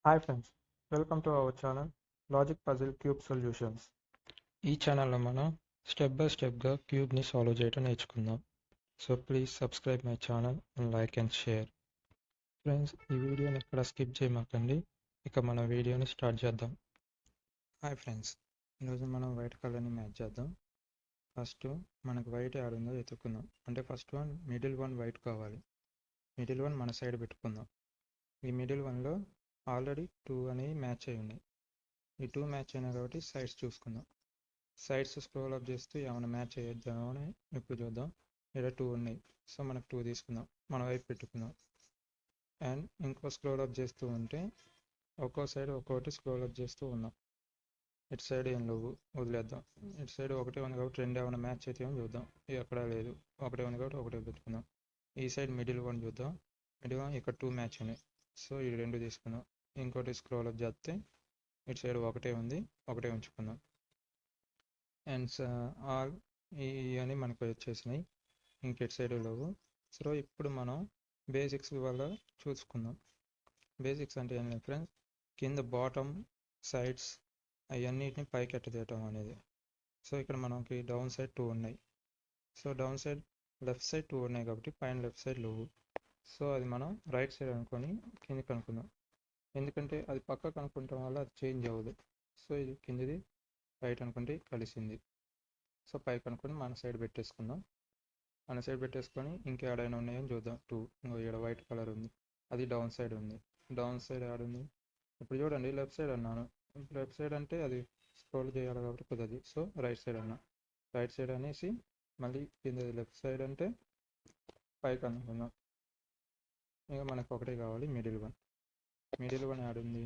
Hi friends, welcome to our channel Logic Puzzle Cube Solutions. ఈ ఛానల్లో మనం step by స్టెప్గా క్యూబ్ని solve చేయడం నేర్చుకుందాం. So please subscribe my channel and like and share. Friends, ఈ వీడియోని ఎక్కడ స్కిప్ చేయమాకండి. ఇక మన వీడియోని స్టార్ట్ చేద్దాం. హాయ్ ఫ్రెండ్స్, ఈరోజు మనం వైట్ కలర్ని మ్యాచ్ చేద్దాం. ఫస్ట్ మనకు వైట్ యాడ్ ఉందో ఎత్తుకుందాం. అంటే first one middle one white కావాలి. మిడిల్ వన్ మన సైడ్ పెట్టుకుందాం. ఈ మిడిల్ వన్లో ఆల్రెడీ 2 అనేవి మ్యాచ్ అయి ఉన్నాయి. ఈ 2 మ్యాచ్ అయినాయి కాబట్టి సైడ్స్ చూసుకుందాం. సైడ్స్ స్క్రోల్ అప్ చేస్తూ ఏమైనా మ్యాచ్ అయ్యేద్దామో అని ఇప్పుడు చూద్దాం. ఇక్కడ 2 ఉన్నాయి, సో మనకు 2 తీసుకుందాం, మన వైపు పెట్టుకుందాం. అండ్ ఇంకో స్క్రోల్ అప్ చేస్తూ ఉంటే ఒక్కో సైడ్ ఒక్కొక్కటి స్క్రోల్ అప్ చేస్తూ ఉన్నాం. ఇటు సైడ్ ఏం లేవు, వదిలేద్దాం. ఇటు సైడ్ ఒకటే ఉంది కాబట్టి 2 ఏమైనా మ్యాచ్ అయితే ఏమో చూద్దాం. ఇది అక్కడ లేదు, ఒకటే ఉంది కాబట్టి ఒకటే పెట్టుకుందాం. ఈ సైడ్ మిడిల్ వన్ చూద్దాం. మిడిల్ వన్ ఇక్కడ 2 మ్యాచ్ ఉన్నాయి, సో ఈ 2 తీసుకుందాం. ఇంకోటి స్క్రోల్ అప్ చేస్తే ఇటు సైడ్ ఒకటే ఉంది, ఒకటే ఉంచుకుందాం. అండ్ ఆల్ అని మనకు వచ్చేసినాయి, ఇంకెటు సైడ్ లేవు. సో ఇప్పుడు మనం బేసిక్స్ వల్ల చూసుకుందాం. బేసిక్స్ అంటే ఏం లేదు ఫ్రెండ్స్, కింద బాటమ్ సైడ్స్ అవన్నిటిని పైకి ఎట్టదేయటం అనేది. సో ఇక్కడ మనకి డౌన్ సైడ్ 2 ఉన్నాయి. So down side left side 2 ఉన్నాయి కాబట్టి పైన లెఫ్ట్ సైడ్ లేవు. సో అది మనం రైట్ సైడ్ అనుకొని కిందకి అనుకుందాం. ఎందుకంటే అది పక్కకు అనుకుంటాం వల్ల అది చేంజ్ అవ్వదు. సో ఇది కిందిది రైట్ అనుకుంటే కలిసింది. సో పైకి అనుకుని మన సైడ్ పెట్టేసుకుందాం. మన సైడ్ పెట్టేసుకొని ఇంకేడైనా ఉన్నాయని చూద్దాం. 2 ఇక్కడ వైట్ కలర్ ఉంది, అది డౌన్ సైడ్ ఉంది. డౌన్ సైడ్ ఆడుంది. ఇప్పుడు చూడండి, లెఫ్ట్ సైడ్ అన్నాను. లెఫ్ట్ సైడ్ అంటే అది స్క్రోల్ చేయాలి కాబట్టి కుదరదు. సో రైట్ సైడ్ అన్నా. రైట్ సైడ్ అనేసి మళ్ళీ కిందది లెఫ్ట్ సైడ్ అంటే పైకి అనుకుందాం. ఇక మనకు ఒకటే కావాలి, మిడిల్ వన్. మిడిల్ వన్ ఆడుంది,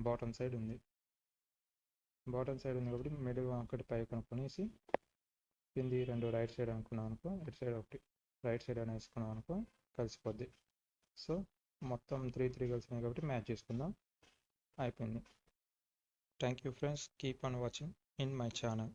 బాటమ్ సైడ్ ఉంది. బాటమ్ సైడ్ ఉంది కాబట్టి మిడిల్ వన్ ఒకటి పైకి అనుకునేసి కింది 2 రైట్ సైడ్ అనుకున్నాం అనుకో, ఇటు సైడ్ ఒకటి రైట్ సైడ్ అని వేసుకున్నాం అనుకో కలిసిపోద్ది. సో మొత్తం 3 కలిసినాయి కాబట్టి మ్యాచ్ చేసుకుందాం. అయిపోయింది. Thank you friends, keep on watching in my channel.